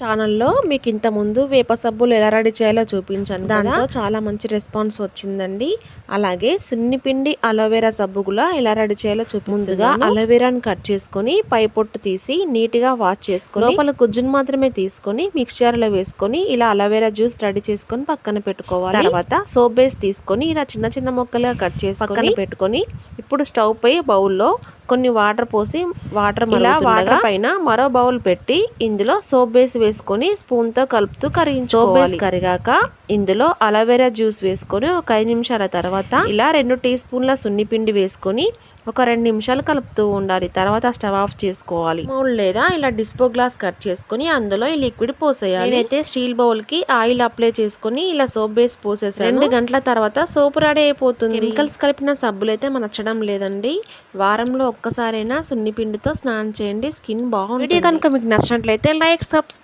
ఛానల్లో మీకు ఇంత ముందు వేప సబ్బులు ఎలా రెడీ చేయాలో చూపించాను. దాంతో చాలా మంచి రెస్పాన్స్ వచ్చిందండి. అలాగే సున్నిపిండి అలోవెరా సబ్బు కూడా ఎలా రెడీ చేయాలో ముందుగా అలోవెరాని కట్ చేసుకొని పై పొట్టు తీసి నీట్ గా వాష్ చేసుకొని లోపల గుజ్జును మాత్రమే తీసుకొని మిక్స్చర్ లో వేసుకొని ఇలా అలోవెరా జ్యూస్ రెడీ చేసుకొని పక్కన పెట్టుకోవాలి. తర్వాత సోప్ బేస్ తీసుకొని ఇలా చిన్న చిన్న ముక్కలుగా కట్ చేసి పక్కన పెట్టుకొని ఇప్పుడు స్టవ్ పై బౌల్లో కొన్ని వాటర్ పోసి వాటర్ పైన మరో బౌల్ పెట్టి ఇందులో సోప్ బేస్ వేసుకొని స్పూన్ తో కలుపుతూ కరిగించుకోవాలి. సోప్ బేస్ కరిగాక ఇందులో అలోవెరా జ్యూస్ వేసుకొని ఒక 5 నిమిషాల తర్వాత ఇలా 2 టీ స్పూన్ల సున్నిపిండి వేసుకొని ఒక 2 నిమిషాలు కలుపుతూ ఉండాలి. తర్వాత స్టవ్ ఆఫ్ చేసుకోవాలి. మౌల్డ్ లేదా ఇలా డిస్పో గ్లాస్ కట్ చేసుకొని అందులో ఈ లిక్విడ్ పోసేయాలి. నేనైతే స్టీల్ బౌల్ కి ఆయిల్ అప్లై చేసుకొని ఇలా సోప్ బేస్ పోసేసాను. 2 గంటల తర్వాత సోప్ రెడీ అయిపోతుంది. కెమికల్స్ కలిపిన సబ్బులు అయితే మనకు నచ్చడం లేదండి. వారంలో ఒక్కసారైనా సున్నిపిండితో స్నానం చేయండి, స్కిన్ బాగుంటుంది. వీడియో కనుక మీకు నచ్చినట్లయితే లైక్, సబ్స్క్రైబ్.